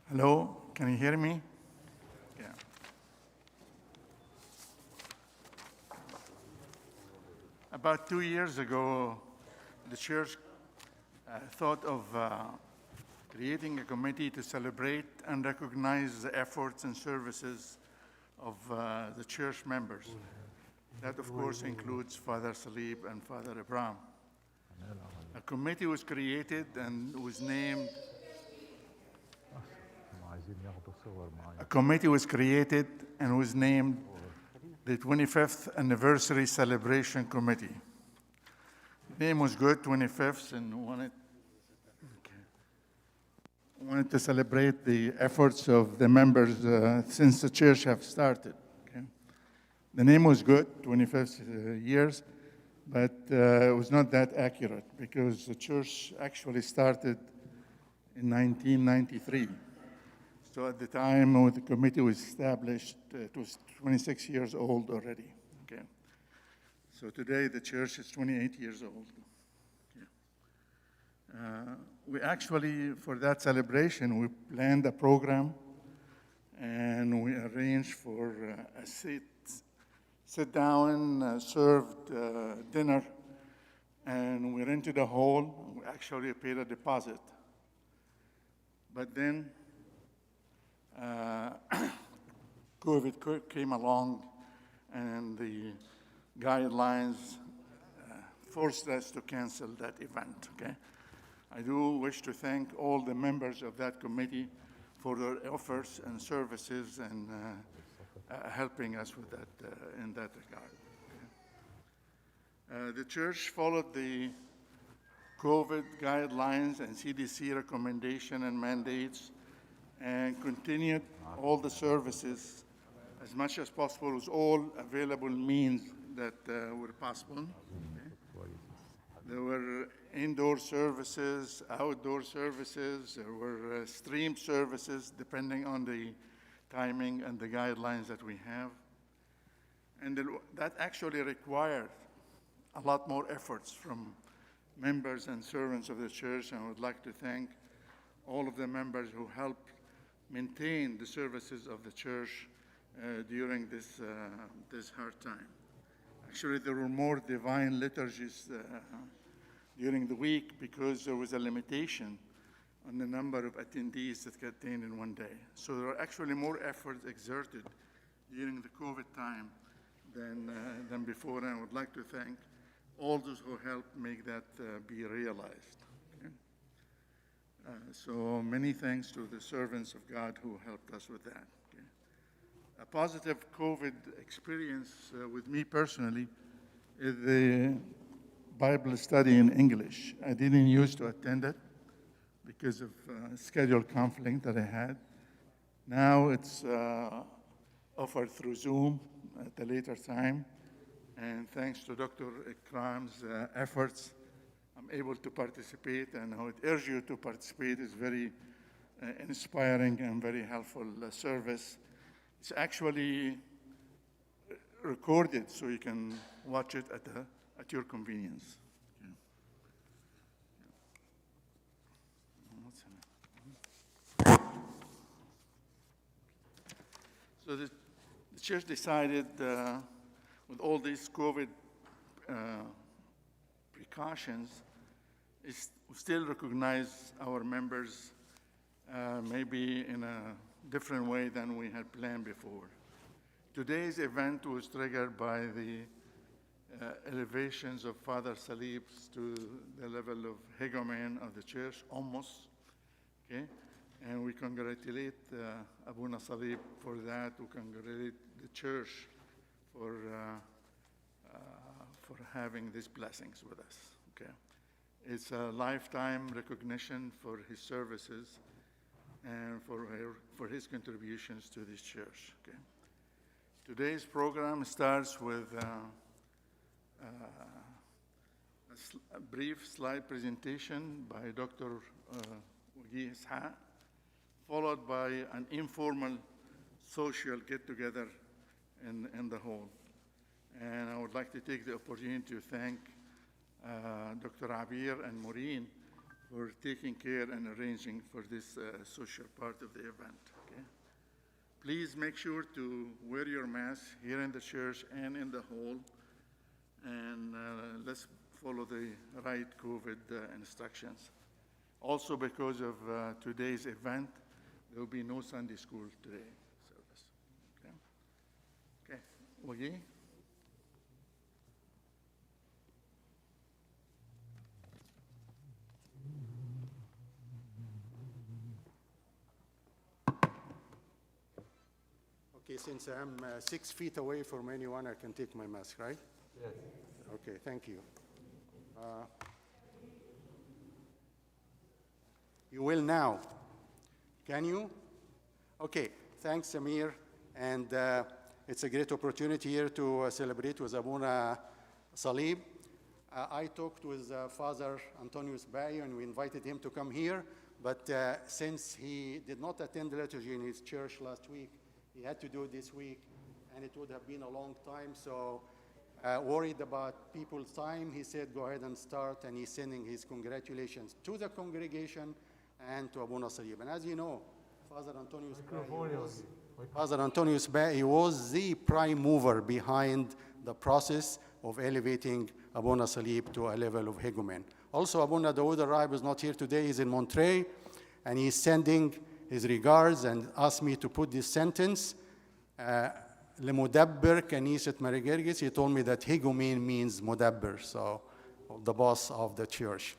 Hello, can you hear me? Yeah. About 2 years ago, the church thought of creating a committee to celebrate and recognize the efforts and services of the church members. That, of course, includes Father Salib and Father Abraham. A committee was created and was named the 25th Anniversary Celebration Committee. The name was good, 25th, and wanted to celebrate the efforts of the members since the church have started. Okay? The name was good, 25th years, but it was not that accurate because the church actually started in 1993. So at the time when the committee was established, it was 26 years old already. Okay. So today the church is 28 years old. Okay. We actually, for that celebration, we planned a program and we arranged for a sit-down, served dinner, and we rented a hall. We actually paid a deposit. But then COVID came along and the guidelines forced us to cancel that event, okay? I do wish to thank all the members of that committee for their efforts and services and helping us with that, in that regard. Okay? The church followed the COVID guidelines and CDC recommendation and mandates and continued all the services as much as possible with all available means that were possible. Okay. There were indoor services, outdoor services, there were streamed services depending on the timing and the guidelines that we have. And that actually required a lot more efforts from members and servants of the church, and I would like to thank all of the members who helped maintain the services of the church during this hard time. Actually, there were more divine liturgies during the week because there was a limitation on the number of attendees that could attend in one day. So there were actually more efforts exerted during the COVID time than before, and I would like to thank all those who helped make that be realized. Okay? So many thanks to the servants of God who helped us with that. Okay? A positive COVID experience with me personally is the Bible study in English. I didn't used to attend it because of schedule conflict that I had. Now it's offered through Zoom at a later time. And thanks to Dr. Ikram's efforts, I'm able to participate, and I would urge you to participate. It's very inspiring and very helpful service. It's actually recorded, so you can watch it at your convenience. So the church decided, with all these COVID precautions, is still recognize our members maybe in a different way than we had planned before. Today's event was triggered by the elevations of Father Salib to the level of hegumen of the church, almost, okay? And we congratulate Abuna Salib for that. We congratulate the church for having these blessings with us, okay? It's a lifetime recognition for his services and for his contributions to this church, okay? Today's program starts with a brief slide presentation by Dr. Wagi Ishaq, followed by an informal social get-together in the hall. And I would like to take the opportunity to thank Dr. Abir and Maureen for taking care and arranging for this social part of the event. Okay? Please make sure to wear your mask here in the church and in the hall, and let's follow the right COVID instructions. Also, because of today's event, there will be no Sunday school today service. Okay? Okay, Oye? Okay, since I'm 6 feet away from anyone, I can take my mask, right? Yes. Okay, thank you. You will now. Can you? Okay, thanks, Samir. And it's a great opportunity here to celebrate with Abuna Salib. I talked with Father Antonius Bayo, and we invited him to come here. But since he did not attend the liturgy in his church last week, he had to do it this week, and it would have been a long time. So worried about people's time, he said, go ahead and start, and he's sending his congratulations to the congregation and to Abuna Salib. And as you know, Father Antonius Ba'i was the prime mover behind the process of elevating Abuna Salib to a level of hegumen. Also, Abuna Dawood Al-Rahib is not here today. He's in Monterey, and he's sending his regards and asked me to put this sentence. لمدبر كنيسة ماريجرجس. He told me that hegumen means مدبر, so the boss of the church.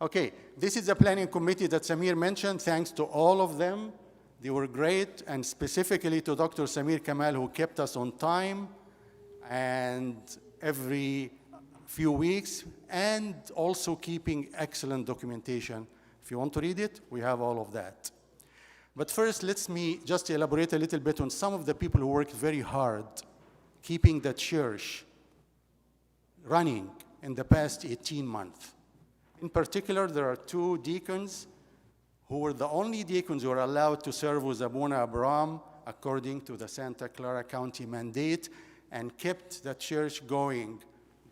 Okay, this is the planning committee that Samir mentioned. Thanks to all of them. They were great, and specifically to Dr. Samir Kamal, who kept us on time and every few weeks, and also keeping excellent documentation. If you want to read it, we have all of that. But first, let me just elaborate a little bit on some of the people who worked very hard keeping the church running in the past 18 months. In particular, there are two deacons who were the only deacons who were allowed to serve with Abuna Abraham according to the Santa Clara County mandate, and kept the church going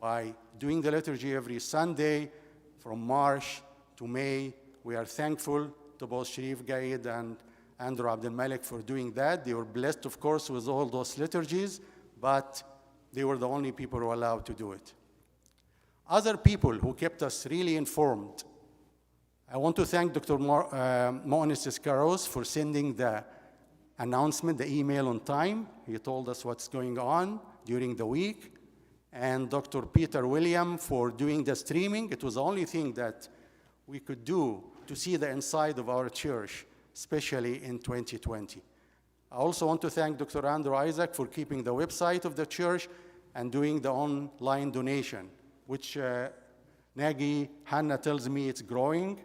by doing the liturgy every Sunday from March to May. We are thankful to both Sharif Gaid and Andrew Abdel Malik for doing that. They were blessed, of course, with all those liturgies, but they were the only people who were allowed to do it. Other people who kept us really informed. I want to thank Dr. Moanis Escaros for sending the announcement, the email on time. He told us what's going on during the week. And Dr. Peter William for doing the streaming. It was the only thing that we could do to see the inside of our church, especially in 2020. I also want to thank Dr. Andrew Isaac for keeping the website of the church and doing the online donation, which Nagy Hannah tells me it's growing.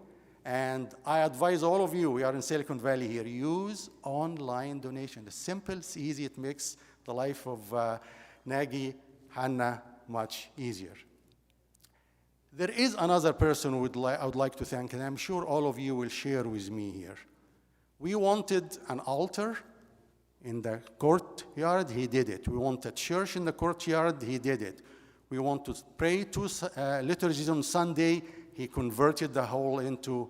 And I advise all of you, we are in Silicon Valley here, use online donation. It's simple, it's easy, it makes the life of Nagy Hannah much easier. There is another person I would like to thank, and I'm sure all of you will share with me here. We wanted an altar in the courtyard, he did it. We wanted a church in the courtyard, he did it. We want to pray two liturgies on Sunday, he converted the whole into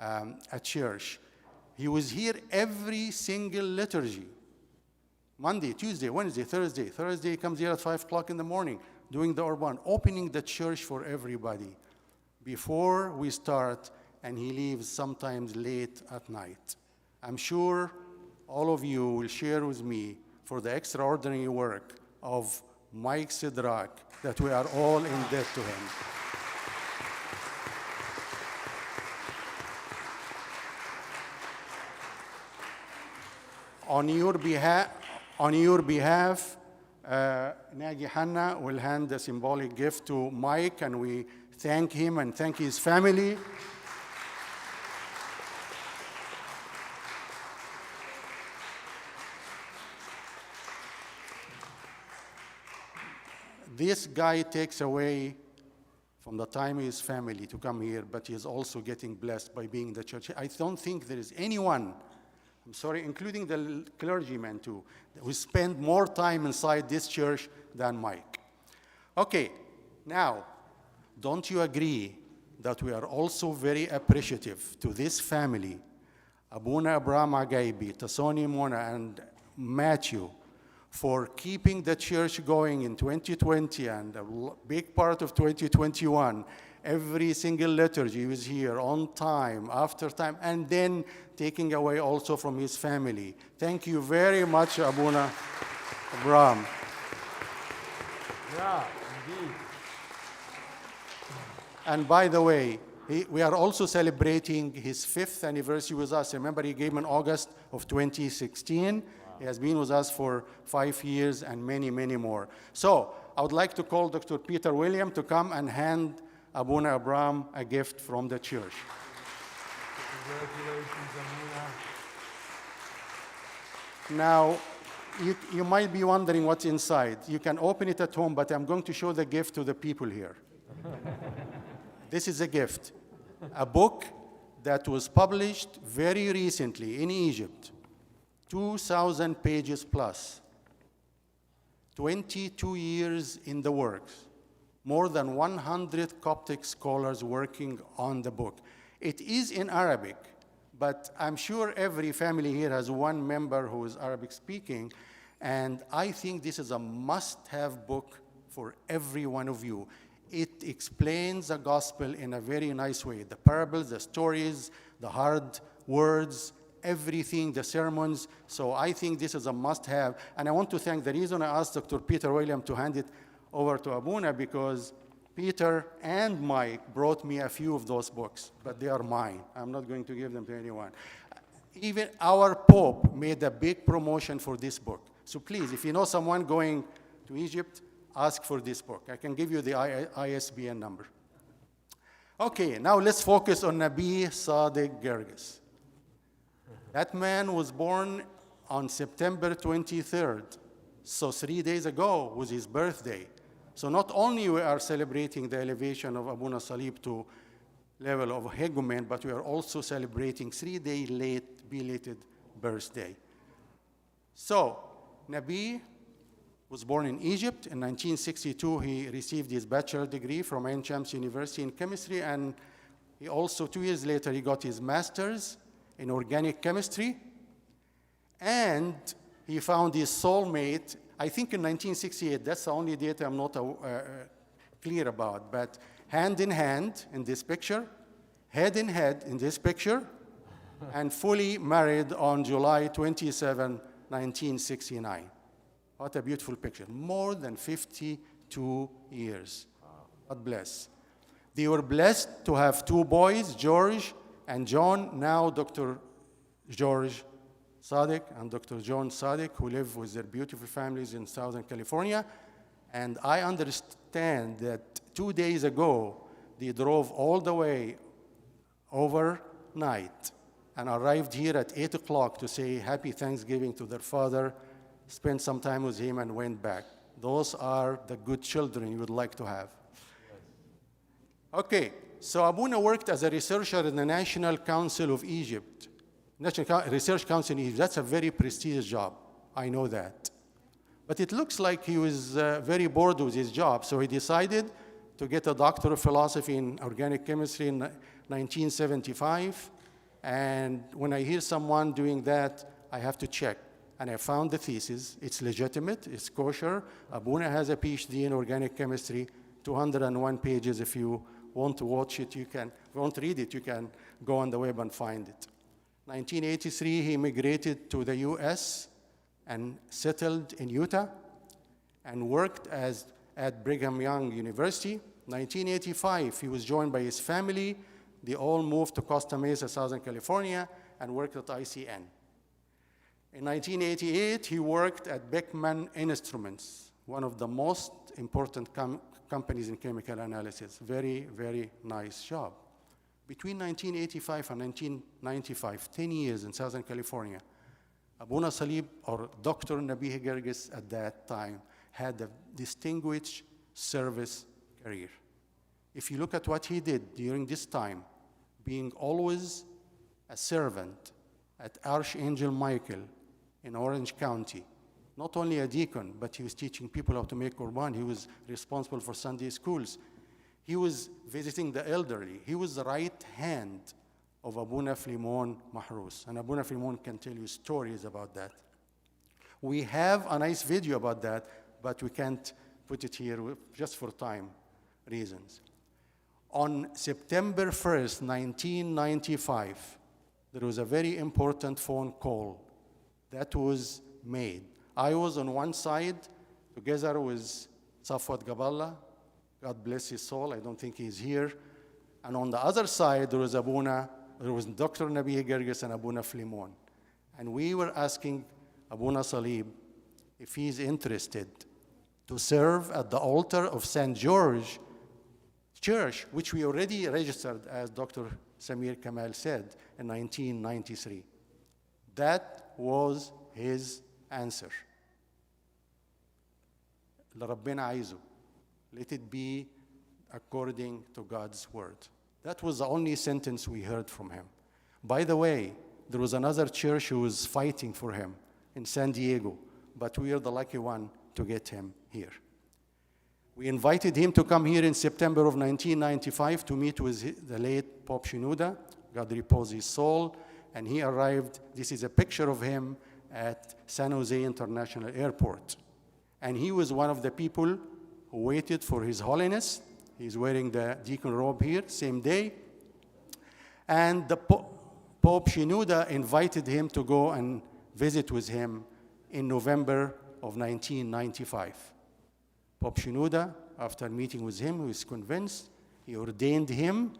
a church. He was here every single liturgy. Monday, Tuesday, Wednesday, Thursday. Thursday he comes here at 5 o'clock in the morning, doing the Orban, opening the church for everybody before we start, and he leaves sometimes late at night. I'm sure all of you will share with me for the extraordinary work of Mike Sidrak, that we are all in debt to him. On your behalf, Nagy Hanna will hand a symbolic gift to Mike, and we thank him and thank his family. This guy takes away from the time of his family to come here, but he is also getting blessed by being in the church. I don't think there is anyone, I'm sorry, including the clergymen too, who spend more time inside this church than Mike. Okay, now, don't you agree that we are also very appreciative to this family, Abuna Abraham Agaibi, Tasoni Mona, and Matthew, for keeping the church going in 2020 and a big part of 2021. Every single liturgy was here on time, after time, and then taking away also from his family. Thank you very much, Abuna Abraham. Yeah, indeed. And by the way, we are also celebrating his 5th anniversary with us. Remember, he came in August of 2016. Wow. He has been with us for 5 years and many, many more. So I would like to call Dr. Peter William to come and hand Abuna Abraham a gift from the church. Congratulations, Amuna. Now, you might be wondering what's inside. You can open it at home, but I'm going to show the gift to the people here. This is a gift, a book that was published very recently in Egypt, 2,000 pages plus, 22 years in the works, more than 100 Coptic scholars working on the book. It is in Arabic, but I'm sure every family here has one member who is Arabic speaking, and I think this is a must-have book for every one of you. It explains the gospel in a very nice way. The parables, the stories, the hard words, everything, the sermons. So I think this is a must-have. And I want to thank, the reason I asked Dr. Peter William to hand it over to Abuna, because Peter and Mike brought me a few of those books, but they are mine. I'm not going to give them to anyone. Even our Pope made a big promotion for this book. So please, if you know someone going to Egypt, ask for this book. I can give you the ISBN number. Okay, now let's focus on Nabi Sadiq Gerges. That man was born on September 23rd. So 3 days ago was his birthday. So not only we are celebrating the elevation of Abuna Salib to level of hegumen, but we are also celebrating 3-day late, belated birthday. So Nabi was born in Egypt. In 1962, he received his bachelor degree from Ain Shams University in chemistry, and he also, 2 years later, he got his master's in organic chemistry, and he found his soulmate, I think in 1968. That's the only date I'm not clear about, but hand in hand in this picture, head in head in this picture, and fully married on July 27, 1969. What a beautiful picture. More than 52 years. God bless. They were blessed to have 2 boys, George and John, now Dr. George Sadiq and Dr. John Sadiq, who live with their beautiful families in Southern California. And I understand that 2 days ago, they drove all the way overnight and arrived here at 8 o'clock to say Happy Thanksgiving to their father, spent some time with him, and went back. Those are the good children you would like to have. Okay, so Abuna worked as a researcher in the National Council of Egypt. National Research Council in Egypt, that's a very prestigious job. I know that. But it looks like he was very bored with his job, so he decided to get a doctor of philosophy in organic chemistry in 1975. And when I hear someone doing that, I have to check. And I found the thesis. It's legitimate, it's kosher. Abuna has a PhD in organic chemistry, 201 pages. If you want to watch it, you can. If you want to read it, you can go on the web and find it. 1983, he immigrated to the US and settled in Utah and worked at Brigham Young University. 1985, he was joined by his family. They all moved to Costa Mesa, Southern California, and worked at ICN. In 1988, he worked at Beckman Instruments, one of the most important companies in chemical analysis. Very, very nice job. Between 1985 and 1995, 10 years in Southern California, Abuna Salib, or Dr. Nabi Gerges at that time, had a distinguished service career. If you look at what he did during this time, being always a servant at Archangel Michael in Orange County, not only a deacon, but he was teaching people how to make Qurban. He was responsible for Sunday schools. he was visiting the elderly. He was the right hand of Abuna Flimon Mahrous, and Abuna Flimon can tell you stories about that. We have a nice video about that, but we can't put it here just for time reasons. On September 1st, 1995, there was a very important phone call that was made. I was on one side together with Safwat Gaballa, God bless his soul, I don't think he's here. And on the other side, there was Dr. Nabi Gerges and Abuna Flimon. And we were asking Abuna Salib if he's interested to serve at the altar of St. George Church, which we already registered, as Dr. Samir Kamal said, in 1993. That was his answer. لربنا عايزه. Let it be according to God's word. That was the only sentence we heard from him. By the way, there was another church who was fighting for him in San Diego, but we are the lucky one to get him here. We invited him to come here in September of 1995 to meet with the late Pope Shenouda, God repose his soul, and he arrived. This is a picture of him at San Jose International Airport. And he was one of the people who waited for His Holiness. He's wearing the deacon robe here, same day. And the Pope Shenouda invited him to go and visit with him in November of 1995. Pope Shenouda, after meeting with him, was convinced. He ordained him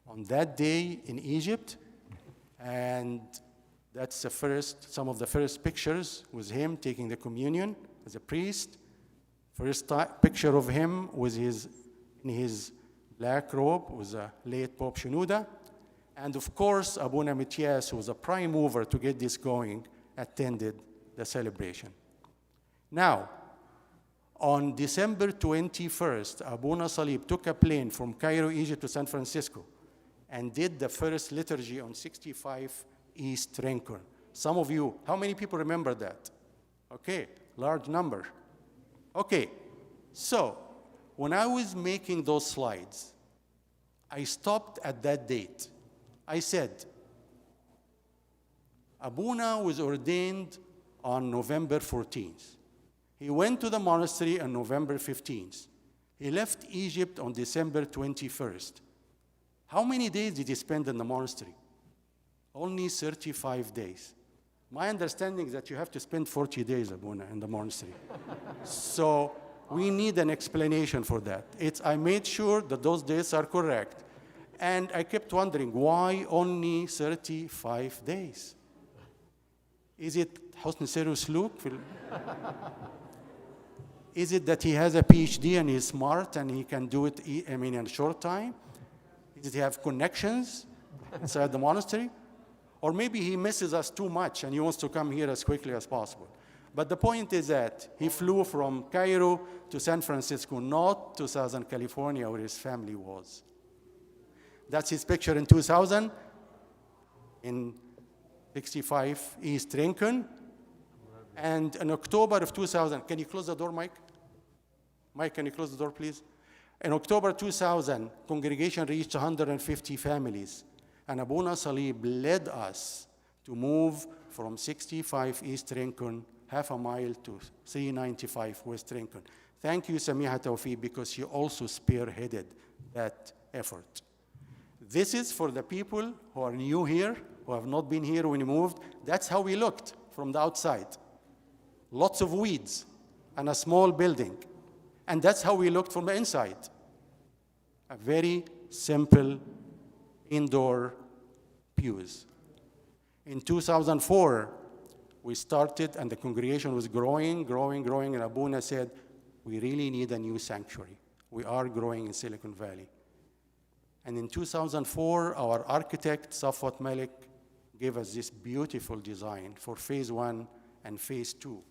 on that day in Egypt. And that's some of the first pictures was him taking the communion as a priest. First picture of him was in his black robe was a late Pope Shenouda. And of course, Abuna Mitias, who was a prime mover to get this going, attended the celebration. Now, on December 21st, Abuna Salib took a plane from Cairo, Egypt to San Francisco and did the first liturgy on 65 East Rincon. Some of you, how many people remember that? Okay, large number. Okay, so when I was making those slides, I stopped at that date. I said, Abuna was ordained on November 14th. He went to the monastery on November 15th. He left Egypt on December 21st. How many days did he spend in the monastery? Only 35 days. My understanding is that you have to spend 40 days, Abuna, in the monastery. So we need an explanation for that. I made sure that those days are correct. And I kept wondering, why only 35 days? Is it حسن سير وسلوك? Is it that he has a PhD and he's smart and he can do it, in a short time? Does he have connections inside the monastery? Or maybe he misses us too much and he wants to come here as quickly as possible. But the point is that he flew from Cairo to San Francisco, not to Southern California where his family was. That's his picture in 2000 in 65 East Rincon. And in October of 2000, can you close the door, Mike? Mike, can you close the door, please? In October 2000, congregation reached 150 families. And Abuna Salib led us to move from 65 East Rincon, half a mile, to 395 West Rincon. Thank you, Samiha Tawfiq, because she also spearheaded that effort. This is for the people who are new here, who have not been here when we moved. That's how we looked from the outside. Lots of weeds and a small building. And that's how we looked from the inside. A very simple indoor pews. In 2004, we started, and the congregation was growing, and Abuna said, we really need a new sanctuary. We are growing in Silicon Valley. And in 2004, our architect, Safwat Malik, gave us this beautiful design for phase 1 and phase 2.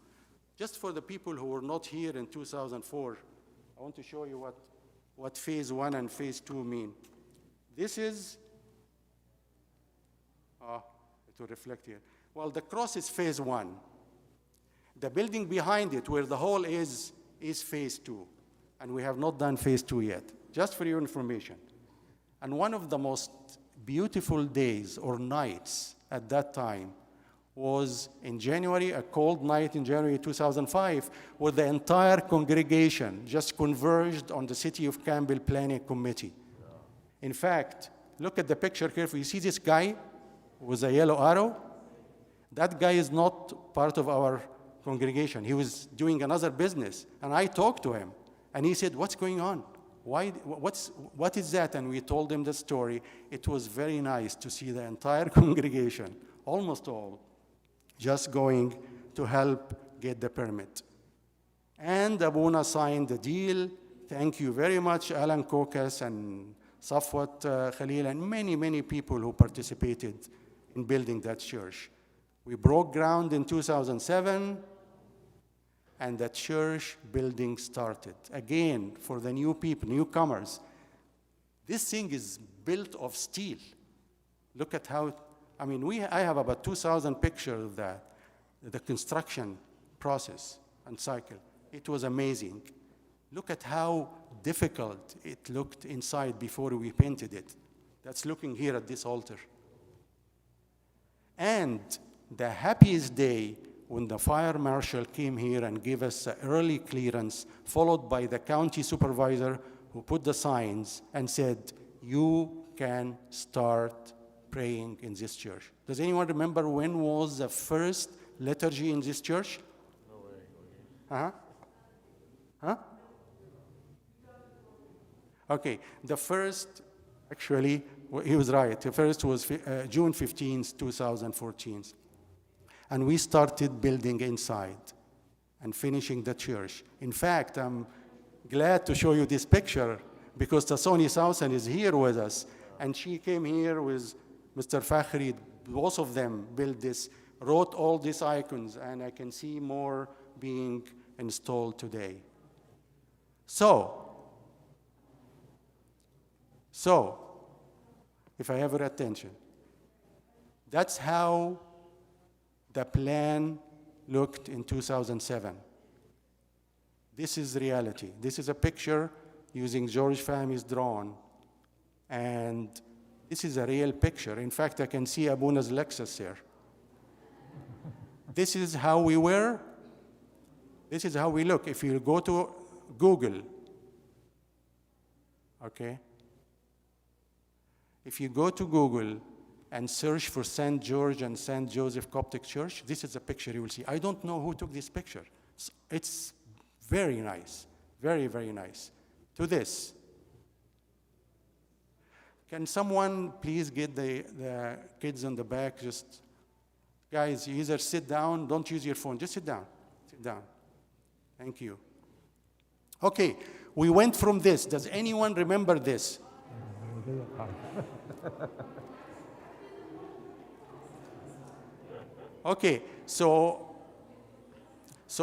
Just for the people who were not here in 2004, I want to show you what phase 1 and phase 2 mean. This is, it will reflect here. Well, the cross is phase 1. The building behind it, where the hole is phase 2. And we have not done phase 2 yet. just for your information. And one of the most beautiful days or nights at that time was in January, a cold night in January 2005, where the entire congregation just converged on the City of Campbell Planning Committee. In fact, look at the picture carefully. You see this guy with a yellow arrow? That guy is not part of our congregation. He was doing another business. And I talked to him. And he said, what's going on? What is that? And we told him the story. It was very nice to see the entire congregation, almost all, just going to help get the permit. And Abuna signed the deal. Thank you very much, Alan Kokas and Safwat Khalil, and many, many people who participated in building that church. We broke ground in 2007, and the church building started. Again, for the new people, newcomers, this thing is built of steel. Look at how, I have about 2,000 pictures of that, the construction process and cycle. It was amazing. Look at how difficult it looked inside before we painted it. That's looking here at this altar. And the happiest day when the fire marshal came here and gave us early clearance, followed by the county supervisor who put the signs and said, you can start praying in this church. Does anyone remember when was the first liturgy in this church? No way. Huh? Okay, the first, actually, he was right. The first was June 15, 2014. And we started building inside and finishing the church. In fact, I'm glad to show you this picture because Tasoni Sausan is here with us. And she came here with Mr. Fakhri. Both of them built this, wrote all these icons, and I can see more being installed today. So, if I have your attention, that's how the plan looked in 2007. This is reality. This is a picture using George Fahmy's drone, and this is a real picture. In fact, I can see Abuna's Lexus here. This is how we were. This is how we look. If you go to Google, okay? If you go to Google and search for St. George and St. Joseph Coptic Church, this is a picture you will see. I don't know who took this picture. It's very nice, very, very nice. To this. Can someone please get the kids in the back? Just, guys, you either sit down, don't use your phone, just sit down, sit down. Thank you. Okay, we went from this. Does anyone remember this? Okay, so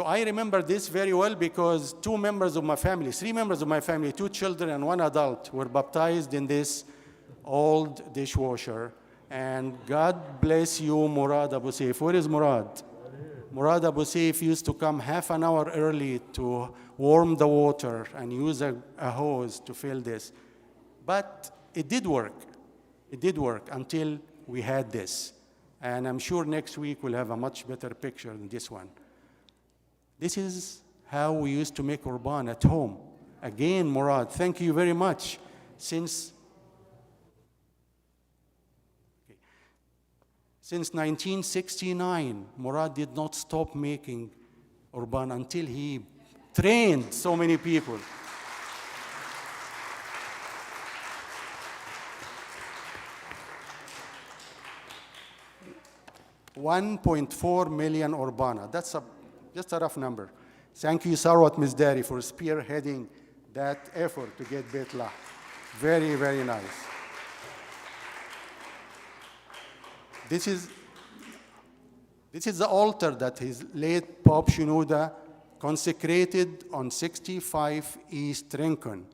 I remember this very well because three members of my family, 2 children and 1 adult were baptized in this old dishwasher. And God bless you, Murad Abu Saif. Where is Murad? Murad Abu Saif used to come half an hour early to warm the water and use a hose to fill this. But it did work. It did work until we had this. And I'm sure next week we'll have a much better picture than this one. This is how we used to make Urban at home. Again, Murad, thank you very much. Since 1969, Murad did not stop making Urban until he trained so many people. $1.4 million Urbana. That's just a rough number. Thank you, Sarwat Mizdari, for spearheading that effort to get Beit Lah. Very, very nice. This is the altar that his late Pope Shenouda consecrated on 65 East Rincon.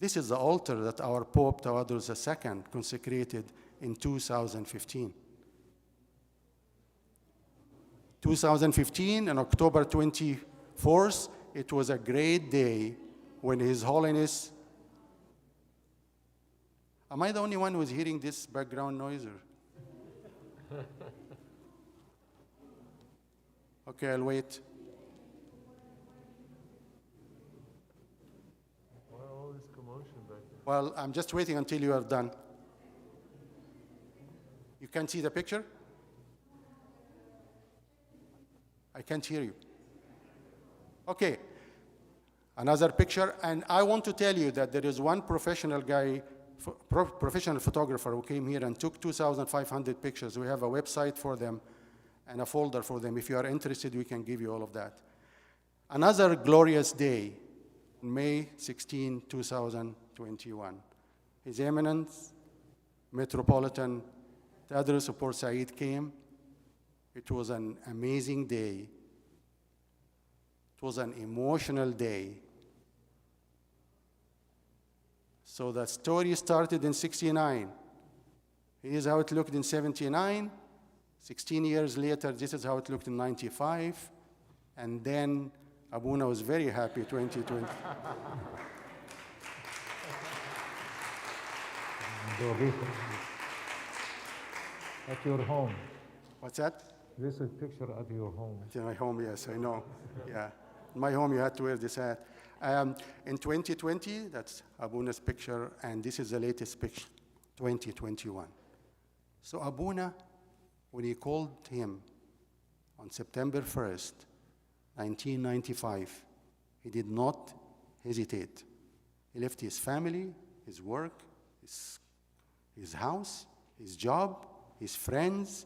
This is the altar that our Pope Tawadros II consecrated in 2015. 2015, on October 24th, it was a great day when His Holiness Am I the only one who's hearing this background noise? Or? Okay, I'll wait. Why all this commotion back there? Well, I'm just waiting until you are done. You can't see the picture? I can't hear you. Okay. Another picture, and I want to tell you that there is one professional guy, professional photographer who came here and took 2,500 pictures. We have a website for them and a folder for them. If you are interested, we can give you all of that. Another glorious day, May 16, 2021. His Eminence, Metropolitan Tadros of Port Said came. It was an amazing day. It was an emotional day. So the story started in 69. Here's how it looked in 79. 16 years later, this is how it looked in 95. And then Abuna was very happy 2020. At your home. What's that? This is a picture at your home. In my home, yes, I know. Yeah. In my home, you had to wear this hat. In 2020, that's Abuna's picture, and this is the latest picture, 2021. So Abuna, when he called him on September 1st, 1995, he did not hesitate. He left his family, his work, his house, his job, his friends,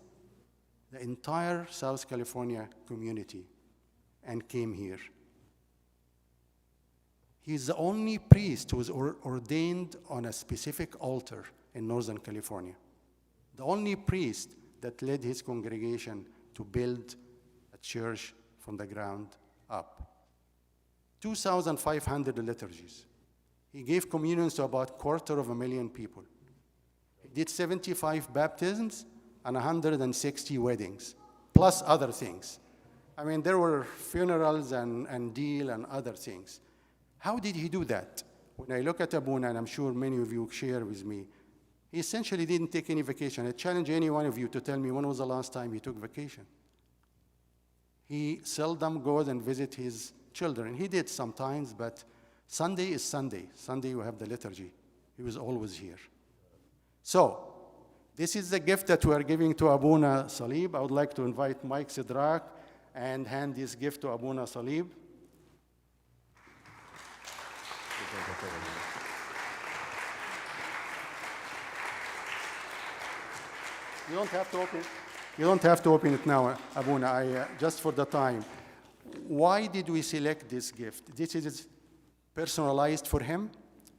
the entire South California community, and came here. He's the only priest who was ordained on a specific altar in Northern California. The only priest that led his congregation to build a church from the ground up. 2,500 liturgies. He gave communions to about 250,000 people. He did 75 baptisms and 160 weddings, plus other things. I mean, there were funerals and deal and other things. How did he do that? When I look at Abuna, and I'm sure many of you share with me, he essentially didn't take any vacation. I challenge any one of you to tell me when was the last time he took vacation. He seldom goes and visit his children. He did sometimes, but Sunday is Sunday. Sunday we have the liturgy. He was always here. So, this is the gift that we are giving to Abuna Salib. I would like to invite Mike Sidrak and hand this gift to Abuna Salib. You don't have to open it. You don't have to open it now, Abuna. Just for the time. Why did we select this gift? This is personalized for him.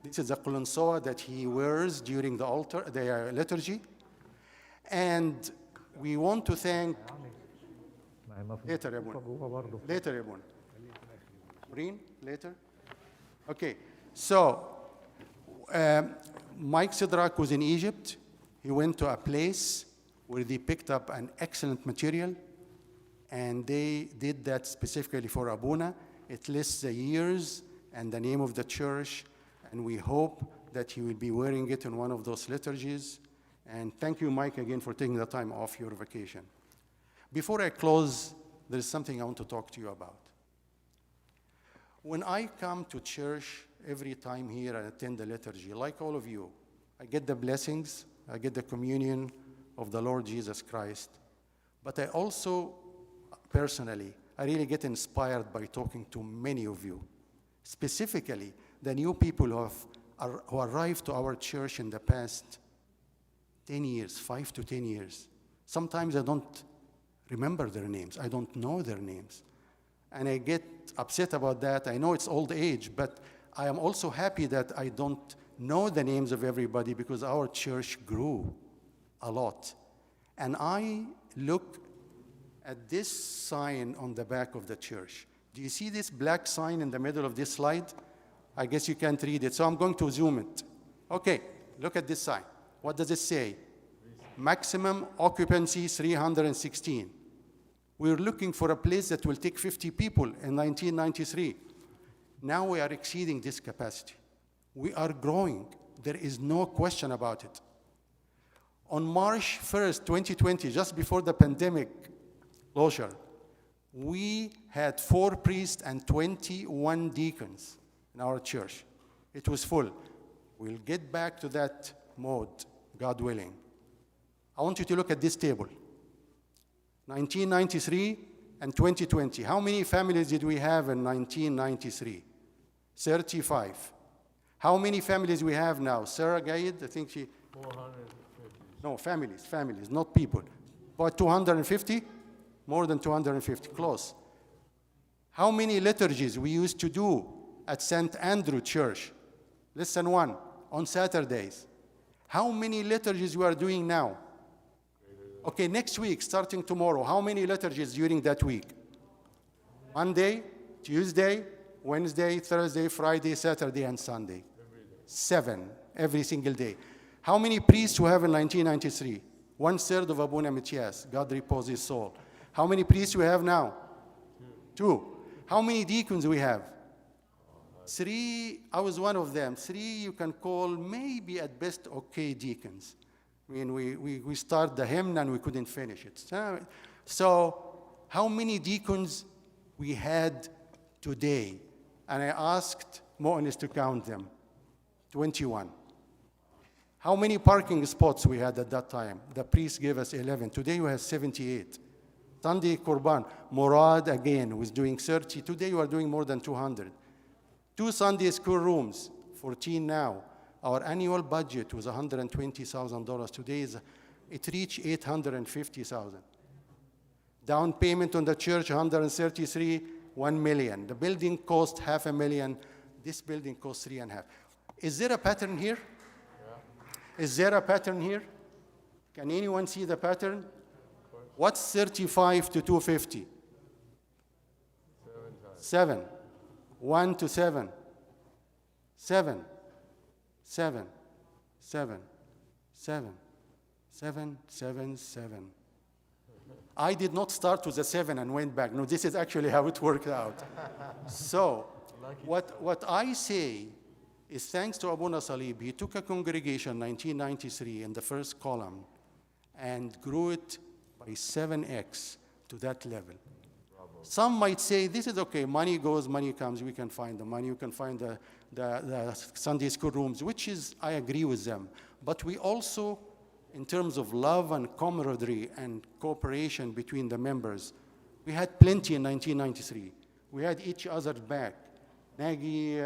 This is a kulunsoa that he wears during the altar, the liturgy. And we want to thank later, Abuna. Later, Abuna. Reen, later. Okay. So, Mike Sidrak was in Egypt. He went to a place where they picked up an excellent material, and they did that specifically for Abuna. It lists the years and the name of the church, and we hope that he will be wearing it in one of those liturgies. And thank you, Mike, again for taking the time off your vacation. Before I close, there is something I want to talk to you about. When I come to church every time here and attend the liturgy, like all of you, I get the blessings, I get the communion of the Lord Jesus Christ. But I also, personally, I really get inspired by talking to many of you, specifically the new people who arrived to our church in the past 10 years, 5 to 10 years. Sometimes I don't remember their names. I don't know their names. And I get upset about that. I know it's old age, but I am also happy that I don't know the names of everybody because our church grew a lot. And I look at this sign on the back of the church. Do you see this black sign in the middle of this slide? I guess you can't read it, so I'm going to zoom it. Okay, look at this sign. What does it say? Maximum occupancy 316. We're looking for a place that will take 50 people in 1993. Now we are exceeding this capacity. We are growing. There is no question about it. On March 1st, 2020, just before the pandemic closure, we had 4 priests and 21 deacons in our church. It was full. We'll get back to that mode, God willing. I want you to look at this table. 1993 and 2020. How many families did we have in 1993? 35. How many families we have now? Sarah Gaid, I think she... 450. No, families, not people. About 250? More than 250, close. How many liturgies we used to do at St. Andrew Church? Listen, 1, on Saturdays. How many liturgies we are doing now? Okay, next week, starting tomorrow, how many liturgies during that week? Monday, Tuesday, Wednesday, Thursday, Friday, Saturday, and Sunday. 7, every single day. How many priests we have in 1993? 1/3 of Abuna Matthias, God repose his soul. How many priests we have now? 2. How many deacons we have? 3, I was one of them. 3 you can call maybe at best okay deacons. I mean, we start the hymn and we couldn't finish it. So how many deacons we had today? And I asked Mo'anis to count them. 21. How many parking spots we had at that time? The priest gave us 11. Today we have 78. Sunday Qurban, Murad again was doing 30. Today we are doing more than 200. 2 Sunday school rooms, 14 now. Our annual budget was $120,000. Today it reached $850,000. Down payment on the church, 133, 1 million. The building cost $500,000. This building cost 3.5. Is there a pattern here? Yeah. Is there a pattern here? Can anyone see the pattern? What's 35 to 250? 7. 1 to 7. 7. 7. 7. 7. 7. 7. 7. I did not start with a 7 and went back. No, this is actually how it worked out. So, what I say is thanks to Abuna Salib, he took a congregation in 1993 in the first column and grew it by 7x to that level. Bravo. Some might say, this is okay, money goes, money comes, we can find the money, you can find the Sunday school rooms, which is, I agree with them. But we also, in terms of love and camaraderie and cooperation between the members, we had plenty in 1993. We had each other's back. Nagy,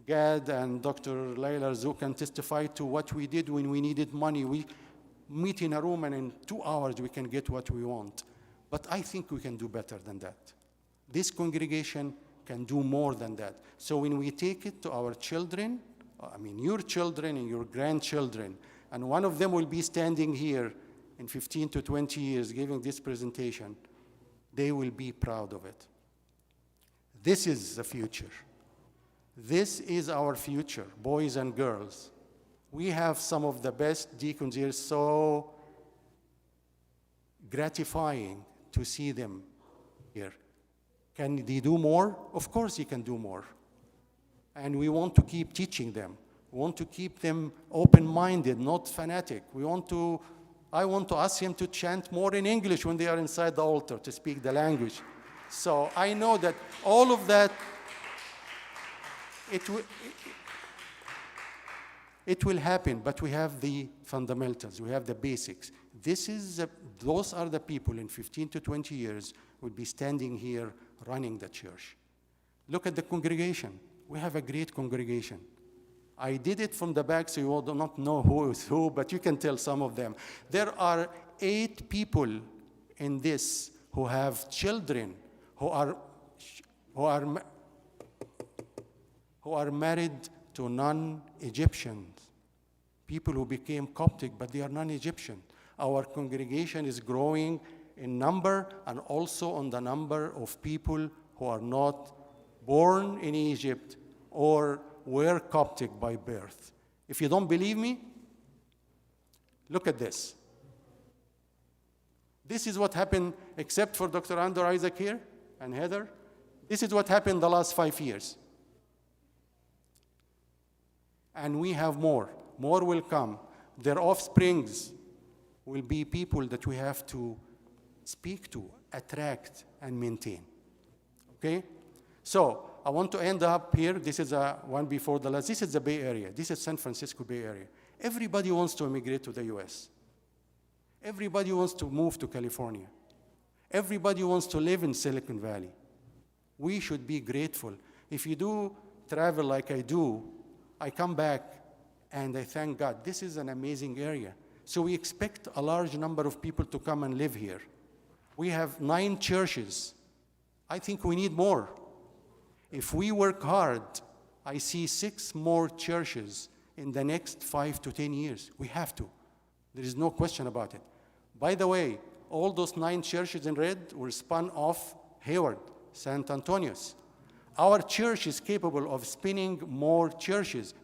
Gad, and Dr. Layla Zouk can testify to what we did when we needed money. We meet in a room and in 2 hours we can get what we want. But I think we can do better than that. This congregation can do more than that. So when we take it to our children, I mean your children and your grandchildren, and one of them will be standing here in 15 to 20 years giving this presentation, they will be proud of it. This is the future. This is our future, boys and girls. We have some of the best deacons here, so gratifying to see them here. Can they do more? Of course they can do more. And we want to keep teaching them. We want to keep them open-minded, not fanatic. I want to ask them to chant more in English when they are inside the altar, to speak the language. So I know that all of that, it will happen, but we have the fundamentals, we have the basics. Those are the people in 15 to 20 years will be standing here running the church. Look at the congregation. We have a great congregation. I did it from the back, so you will not know who is who, but you can tell some of them. There are 8 people in this who have children who are married to non-Egyptians, people who became Coptic, but they are non-Egyptian. Our congregation is growing in number and also on the number of people who are not born in Egypt or were Coptic by birth. If you don't believe me, look at this. This is what happened, except for Dr. Andor Isaac here and Heather. This is what happened the last 5 years. And we have more. More will come. Their offsprings will be people that we have to speak to, attract, and maintain. Okay? So I want to end up here. This is one before the last. This is the Bay Area. This is San Francisco Bay Area. Everybody wants to immigrate to the US. Everybody wants to move to California. Everybody wants to live in Silicon Valley. We should be grateful. If you do travel like I do, I come back and I thank God. This is an amazing area. So we expect a large number of people to come and live here. We have 9 churches. I think we need more. If we work hard, I see 6 more churches in the next 5 to 10 years. We have to. There is no question about it. By the way, all those 9 churches in red were spun off Hayward, St. Antonius. Our church is capable of spinning more churches.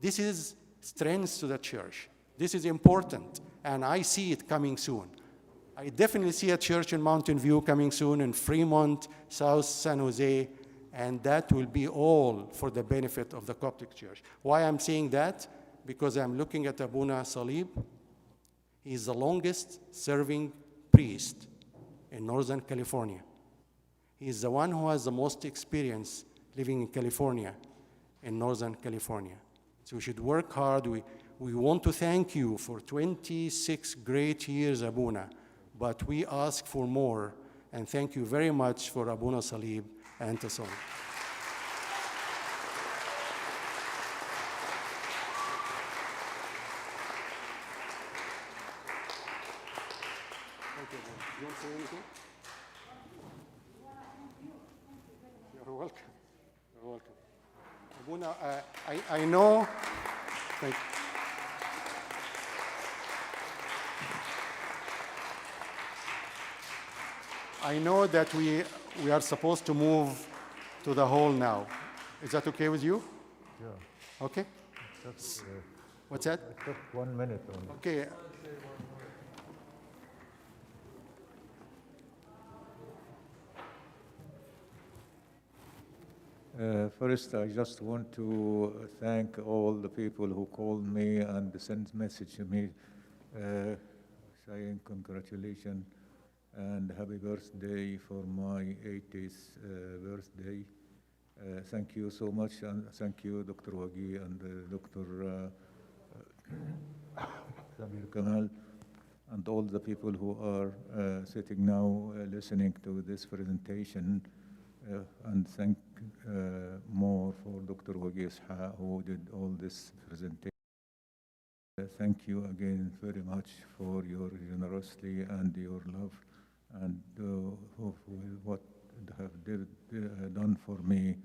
This is strength to the church. This is important, and I see it coming soon. I definitely see a church in Mountain View coming soon, in Fremont, South San Jose, and that will be all for the benefit of the Coptic Church. Why I'm saying that? Because I'm looking at Abuna Salib. He's the longest serving priest in Northern California. He's the one who has the most experience living in California, in Northern California. So we should work hard. We want to thank you for 26 great years, Abuna, but we ask for more, and thank you very much for Abuna Salib and Tasson. You want to say anything? You're welcome. You're welcome. Abuna, I know. Thank you. I know that we are supposed to move to the hall now. Is that okay with you? Yeah. Okay? Just, What's that? just 1 minute only. Okay. First, I just want to thank all the people who called me and sent message to me saying congratulations and happy birthday for my 80th birthday. Thank you so much, and thank you, Dr. Wagi and Dr. Samir Kamal, and all the people who are sitting now listening to this presentation. And thank more for Dr. Wagi Isha, who did all this presentation. Thank you again very much for your generosity and your love, and what you have done for me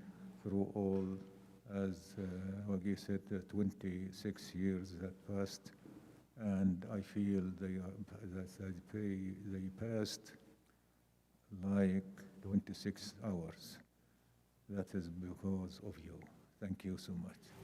through all, as Wagi said, 26 years that passed, and I feel they passed like 26 hours. That is because of you. Thank you so much.